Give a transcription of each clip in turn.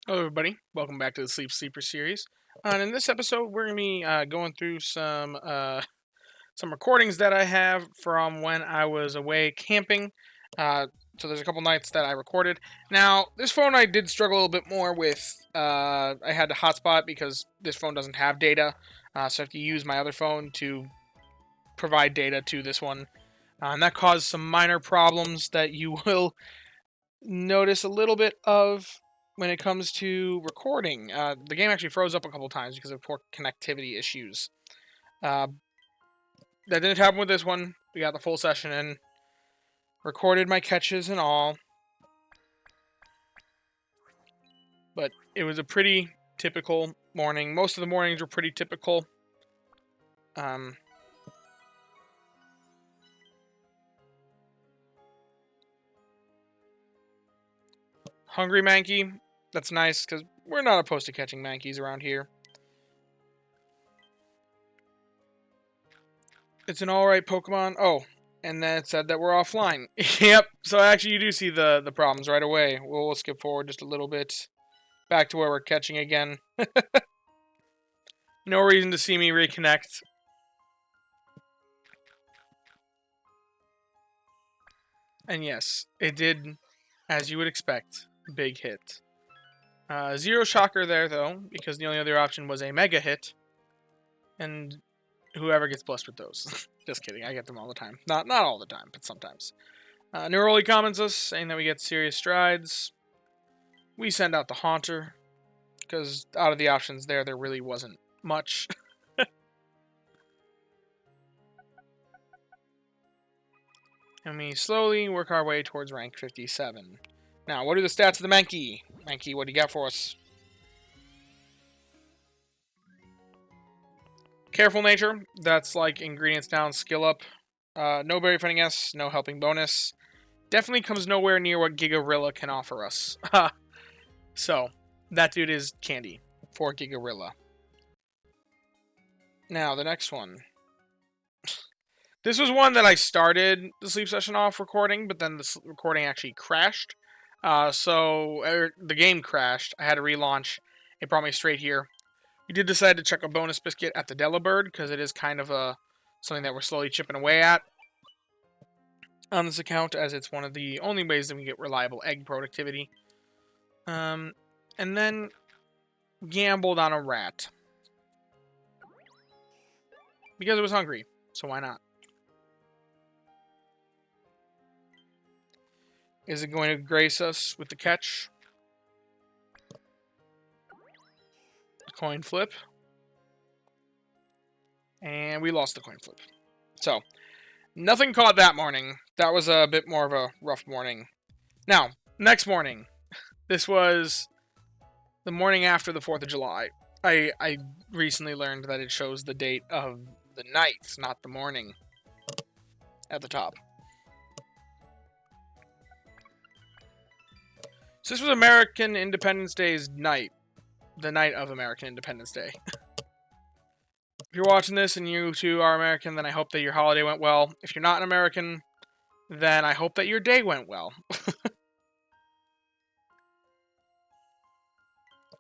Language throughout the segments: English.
Hello, everybody. Welcome back to the Sleep Sleeper series. And in this episode, we're going to be going through some recordings that I have from when I was away camping. So there's a couple nights that I recorded. Now, this phone I did struggle a little bit more with. I had to hotspot because this phone doesn't have data, so I have to use my other phone to provide data to this one. And that caused some minor problems that you will notice a little bit of when it comes to recording. The game actually froze up a couple times because of poor connectivity issues. That didn't happen with this one. We got the full session in, recorded my catches and all, but it was a pretty typical morning. Most of the mornings were pretty typical. Hungry Mankey, that's nice because we're not opposed to catching Mankeys around here. It's an alright Pokemon. Oh, and then it said that we're offline. Yep, so actually you do see the problems right away. We'll skip forward just a little bit. Back to where we're catching again. No reason to see me reconnect. And yes, it did, as you would expect, big hit. Zero shocker there, though, because the only other option was a mega hit. And whoever gets blessed with those. Just kidding, I get them all the time. Not all the time, but sometimes. Neroli comments us, saying that we get serious strides. We send out the Haunter, because out of the options there really wasn't much. And we slowly work our way towards rank 57. Now, what are the stats of the Mankey? Mankey, what do you got for us? Careful nature. That's like ingredients down, skill up. No berry fighting S, no helping bonus. Definitely comes nowhere near what Gigarilla can offer us. So, that dude is candy for Gigarilla. Now, the next one. This was one that I started the sleep session off recording, but then the recording actually crashed. The game crashed. I had to relaunch. It brought me straight here. We did decide to check a bonus biscuit at the Delibird, because it is kind of something that we're slowly chipping away at on this account, as it's one of the only ways that we get reliable egg productivity. And then gambled on a rat. Because it was hungry, so why not? Is it going to grace us with the catch? Coin flip. And we lost the coin flip. So, nothing caught that morning. That was a bit more of a rough morning. Now, next morning. This was the morning after the 4th of July. I recently learned that it shows the date of the night, not the morning, at the top. So this was American Independence Day's night. The night of American Independence Day. If you're watching this and you too are American, then I hope that your holiday went well. If you're not an American, then I hope that your day went well.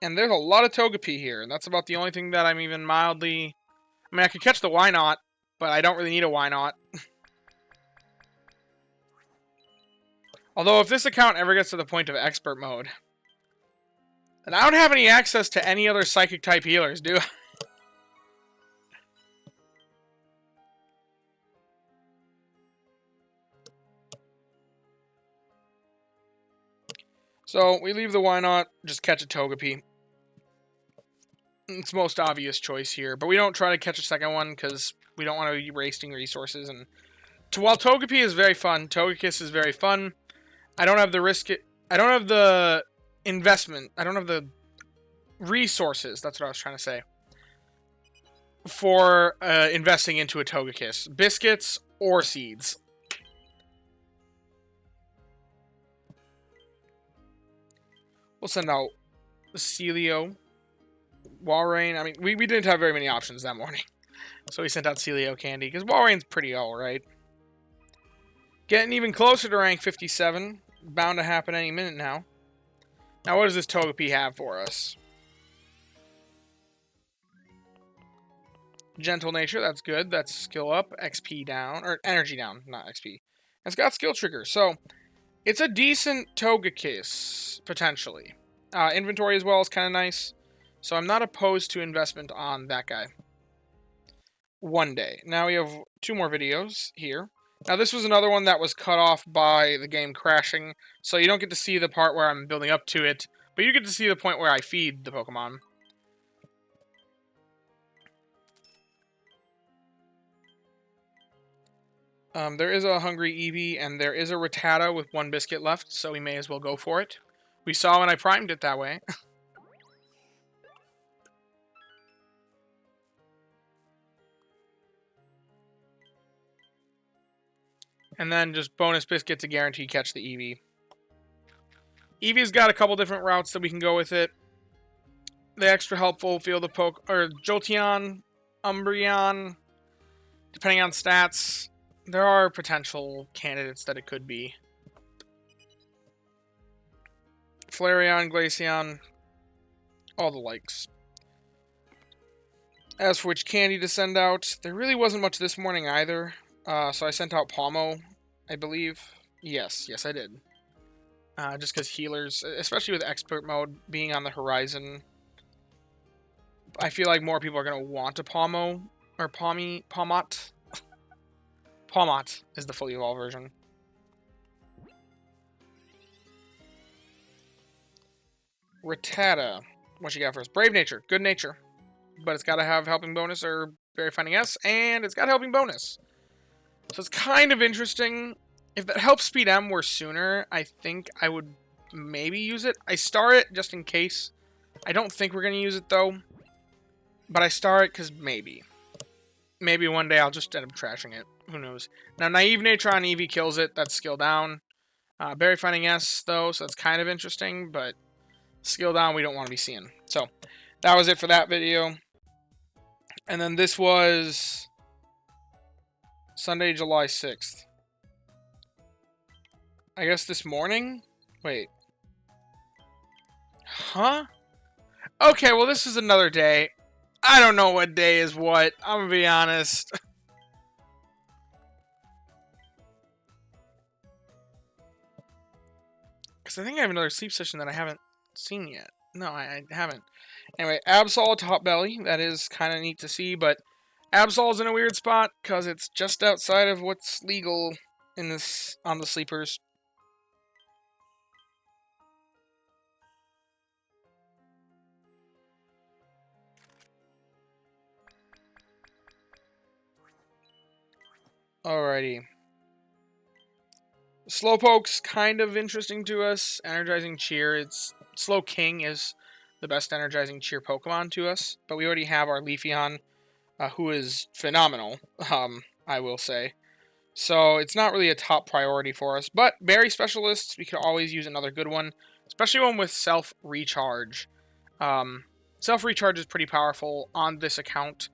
And there's a lot of Togepi here, and that's about the only thing that I'm even mildly... I mean, I could catch the Wynot, but I don't really need a Wynot. Although, if this account ever gets to the point of expert mode, then I don't have any access to any other Psychic-type healers, do I? So, we leave the Wynot, just catch a Togepi. It's the most obvious choice here, but we don't try to catch a second one, because we don't want to be wasting resources. And while Togepi is very fun, Togekiss is very fun, I don't have the risk... I don't have the investment. I don't have the resources, that's what I was trying to say, for investing into a Togekiss. Biscuits or seeds. We'll send out Celio, Walrein. I mean, we didn't have very many options that morning. So we sent out Celio Candy, because Walrein's pretty alright. Getting even closer to rank 57. Bound to happen any minute now. Now, what does this Togepi have for us? Gentle nature, that's good. That's skill up, XP down, or energy down, not XP. It's got skill trigger, so it's a decent Togekiss, potentially. Inventory as well is kind of nice, so I'm not opposed to investment on that guy. One day. Now we have 2 more videos here. Now this was another one that was cut off by the game crashing, so you don't get to see the part where I'm building up to it, but you get to see the point where I feed the Pokemon. There is a Hungry Eevee, and there is a Rattata with 1 biscuit left, so we may as well go for it. We saw when I primed it that way. And then just bonus biscuit to guarantee catch the Eevee. Eevee's got a couple different routes that we can go with it. The extra helpful Field of or Jolteon, Umbreon, depending on stats. There are potential candidates that it could be. Flareon, Glaceon, all the likes. As for which candy to send out, there really wasn't much this morning either. So I sent out Palmo, I believe. Yes, I did. Just because healers, especially with expert mode being on the horizon, I feel like more people are going to want a Palmo, or Palmot. Palmot is the fully evolved version. Rattata. What you got for us? Brave Nature. Good nature. But it's got to have helping bonus or Berry Finding S, and it's got helping bonus. So it's kind of interesting. If that helps speed M more sooner, I think I would maybe use it. I star it just in case. I don't think we're going to use it, though. But I star it because maybe. Maybe one day I'll just end up trashing it. Who knows? Now, Naive Nature on Eevee kills it. That's skill down. Berry Finding S, though, so that's kind of interesting. But skill down we don't want to be seeing. So that was it for that video. And then this was Sunday, July 6th. I guess this morning? Wait. Huh? Okay, well, this is another day. I don't know what day is what. I'm gonna be honest. Because I think I have another sleep session that I haven't seen yet. No, I haven't. Anyway, Absol Top Belly. That is kind of neat to see, but Absol's in a weird spot because it's just outside of what's legal in this on the sleepers. Alrighty. Slowpoke's kind of interesting to us. Energizing Cheer. It's Slowking is the best Energizing Cheer Pokemon to us, but we already have our Leafeon, who is phenomenal, I will say. So it's not really a top priority for us, but Berry Specialists, we could always use another good one, especially one with Self-Recharge. Self-Recharge is pretty powerful on this account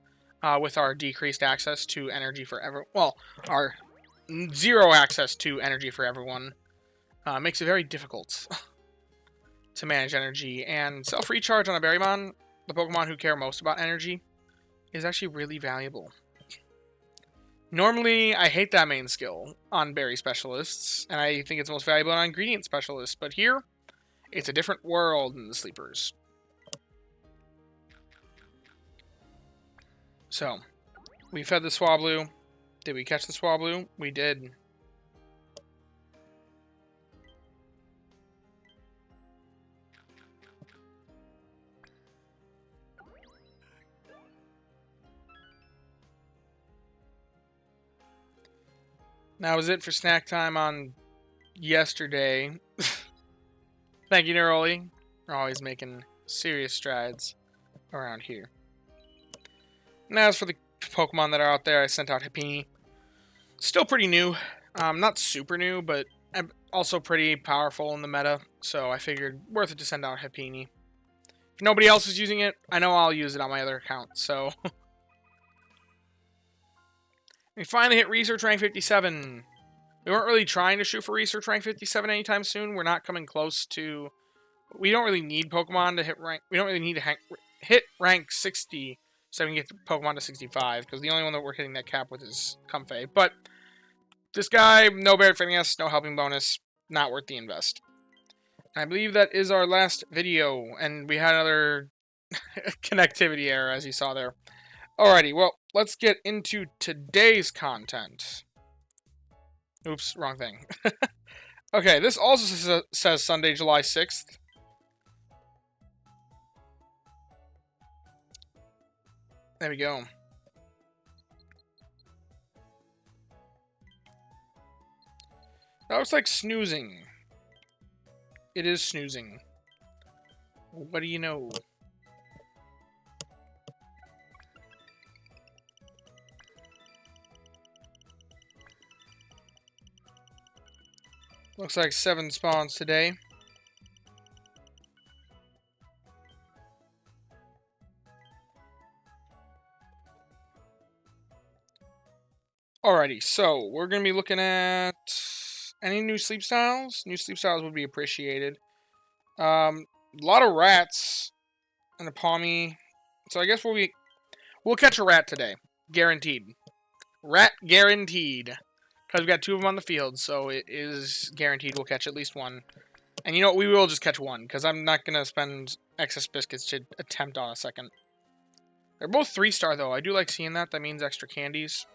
with our decreased access to energy for everyone. Well, our 0 access to energy for everyone makes it very difficult to manage energy. And Self-Recharge on a Berrymon, the Pokemon who care most about energy, is actually really valuable. Normally, I hate that main skill on Berry Specialists, and I think it's most valuable on Ingredient Specialists, but here, it's a different world in the sleepers. So, we fed the Swablu. Did we catch the Swablu? We did. That was it for snack time on yesterday. Thank you, Neroli. We're always making serious strides around here. And as for the Pokemon that are out there, I sent out Happiny. Still pretty new. Not super new, but also pretty powerful in the meta. So I figured worth it to send out Happiny. If nobody else is using it, I know I'll use it on my other account. So we finally hit Research Rank 57. We weren't really trying to shoot for Research Rank 57 anytime soon. We're not coming close to we don't really need Pokemon to hit rank. We don't really need to hit rank 60 so we can get Pokemon to 65, because the only one that we're hitting that cap with is Comfey. But this guy, no Barret Finneas, no helping bonus, not worth the invest. I believe that is our last video, and we had another connectivity error, as you saw there. Alrighty, well, let's get into today's content. Oops, wrong thing. Okay, this also says Sunday, July 6th. There we go. That looks like snoozing. It is snoozing. What do you know? Looks like 7 spawns today. Alrighty, so we're going to be looking at any new sleep styles. New sleep styles would be appreciated. A lot of rats and a Pawmi. So I guess we'll catch a rat today. Guaranteed. Rat guaranteed. Because we've got 2 of them on the field, so it is guaranteed we'll catch at least one. And you know what? We will just catch one, because I'm not going to spend excess biscuits to attempt on a second. They're both 3-star, though. I do like seeing that. That means extra candies.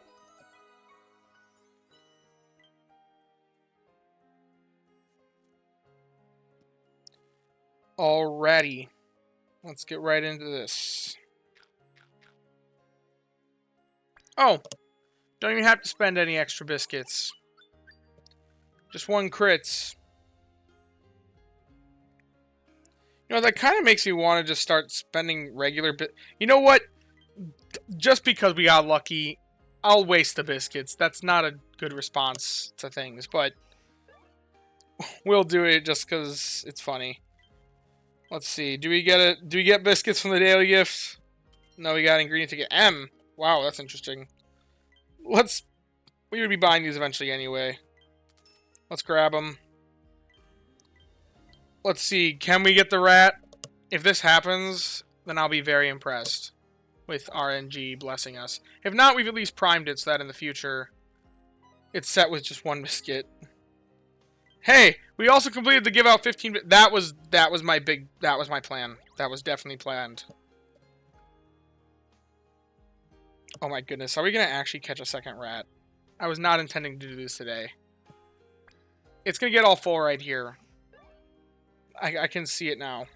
Alrighty. Let's get right into this. Oh! Don't even have to spend any extra biscuits. Just 1 crits. You know, that kind of makes me want to just start spending regular You know what? Just because we got lucky, I'll waste the biscuits. That's not a good response to things, but we'll do it just because it's funny. Let's see. Do we get biscuits from the daily gift? No, we got ingredient ticket M. Wow, that's interesting. We would be buying these eventually anyway. Let's grab them. Let's see. Can we get the rat? If this happens, then I'll be very impressed with RNG blessing us. If not, we've at least primed it so that in the future it's set with just 1 biscuit. Hey, we also completed the give out 15. That was my plan. That was definitely planned. Oh my goodness, are we gonna actually catch a second rat? I was not intending to do this today. It's gonna get all full right here. I can see it now.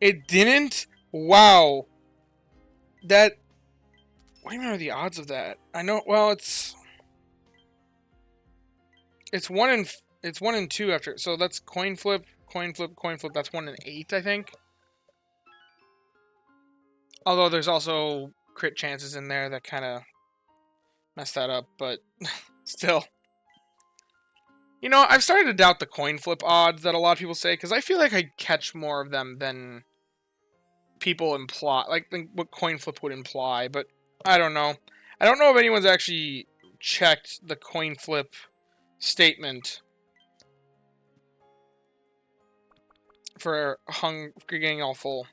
It didn't? Wow. What do you mean are the odds of that? I know, well, it's 1 in 2 after, so that's coin flip, that's 1 in 8, I think. Although there's also crit chances in there that kind of mess that up, but still. You know, I've started to doubt the coin flip odds that a lot of people say, because I feel like I catch more of them than people imply, like what coin flip would imply, but I don't know. I don't know if anyone's actually checked the coin flip statement for getting all full.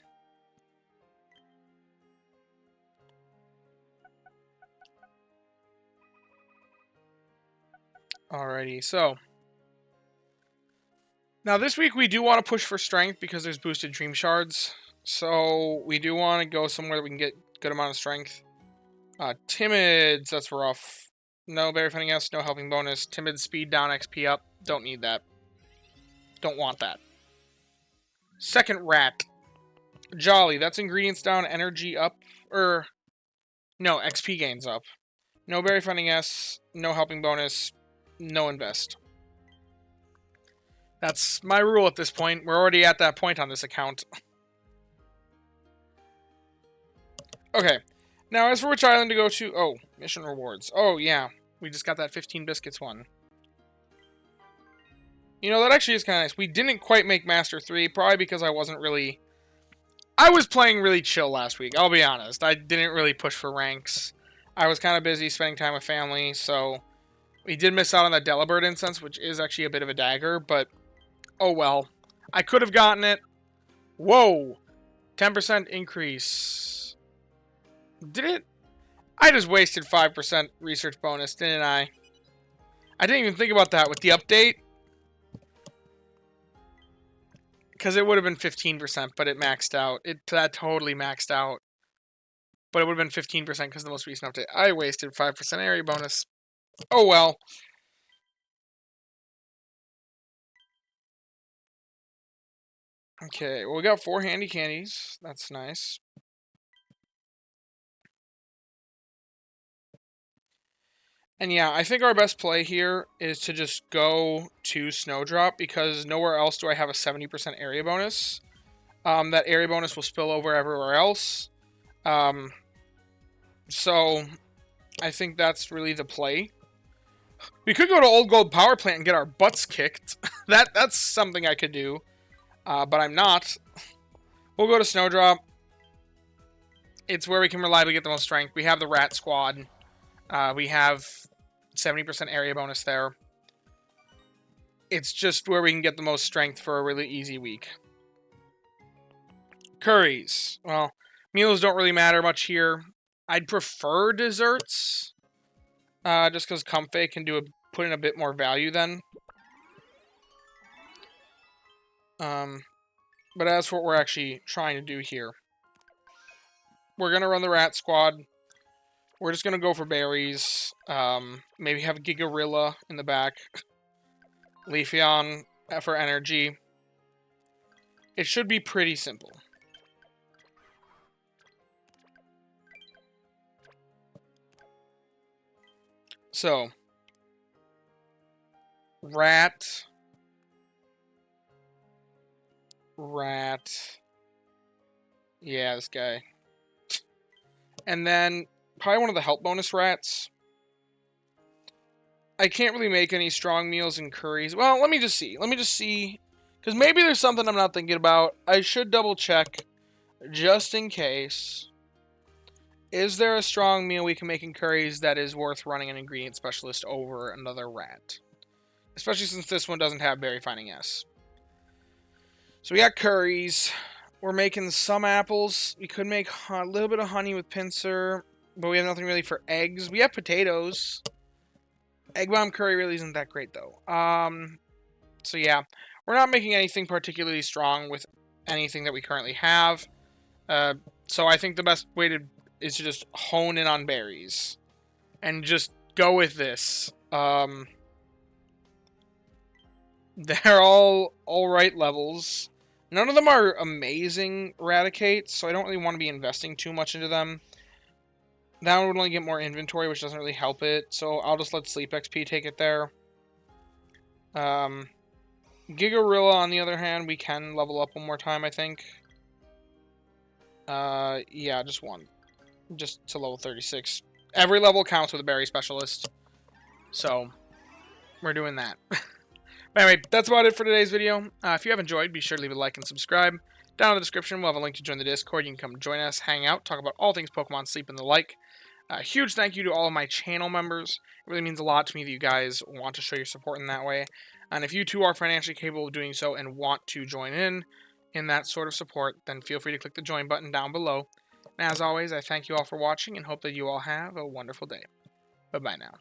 Alrighty, so now this week we do want to push for strength because there's boosted dream shards. So we do want to go somewhere that we can get good amount of strength. Timids, that's rough. No Barret Finneas, no helping bonus. Timid speed down, XP up. Don't need that. Don't want that. Second rat. Jolly, that's ingredients down, energy up. No, XP gains up. No Barret Finneas, no helping bonus, no invest. That's my rule at this point. We're already at that point on this account. Okay. Now, as for which island to go to... Oh, mission rewards. Oh, yeah. We just got that 15 biscuits one. You know, that actually is kind of nice. We didn't quite make Master 3, probably because I wasn't really... I was playing really chill last week, I'll be honest. I didn't really push for ranks. I was kind of busy spending time with family, so... We did miss out on that Delibird incense, which is actually a bit of a dagger, but... Oh well. I could have gotten it. Whoa. 10% increase. Did it? I just wasted 5% research bonus, didn't I? I didn't even think about that with the update. Because it would have been 15%, but it maxed out. That totally maxed out. But it would have been 15% because of the most recent update. I wasted 5% area bonus. Oh well. Okay, well, we got 4 handy candies. That's nice. And yeah, I think our best play here is to just go to Snowdrop because nowhere else do I have a 70% area bonus. That area bonus will spill over everywhere else. So I think that's really the play. We could go to Old Gold Power Plant and get our butts kicked. That's something I could do. But I'm not. We'll go to Snowdrop. It's where we can reliably get the most strength. We have the Rat Squad. We have 70% area bonus there. It's just where we can get the most strength for a really easy week. Curries. Well, meals don't really matter much here. I'd prefer desserts. Just because Comfey can put in a bit more value then. But as for what we're actually trying to do here. We're going to run the Rat Squad. We're just going to go for berries. Maybe have Gigarilla in the back. Leafeon for energy. It should be pretty simple. So. Rat. Yeah, this guy. And then, probably one of the help bonus rats. I can't really make any strong meals and curries. Well, let me just see. Because maybe there's something I'm not thinking about. I should double check, just in case. Is there a strong meal we can make in curries that is worth running an ingredient specialist over another rat? Especially since this one doesn't have berry finding S. So we got curries. We're making some apples. We could make a little bit of honey with pincer, but we have nothing really for eggs. We have potatoes. Egg bomb curry really isn't that great, though. So yeah, we're not making anything particularly strong with anything that we currently have. So I think the best way is to just hone in on berries and just go with this. They're all right levels. None of them are amazing Raticates, so I don't really want to be investing too much into them. That one would only get more inventory, which doesn't really help it, so I'll just let Sleep XP take it there. Gigarilla, on the other hand, we can level up one more time, I think. Yeah, just one. Just to level 36. Every level counts with a berry specialist. So, we're doing that. But anyway, that's about it for today's video. If you have enjoyed, be sure to leave a like and subscribe. Down in the description, we'll have a link to join the Discord. You can come join us, hang out, talk about all things Pokemon, Sleep, and the like. Huge thank you to all of my channel members. It really means a lot to me that you guys want to show your support in that way. And if you too are financially capable of doing so and want to join in that sort of support, then feel free to click the join button down below. And as always, I thank you all for watching and hope that you all have a wonderful day. Bye-bye now.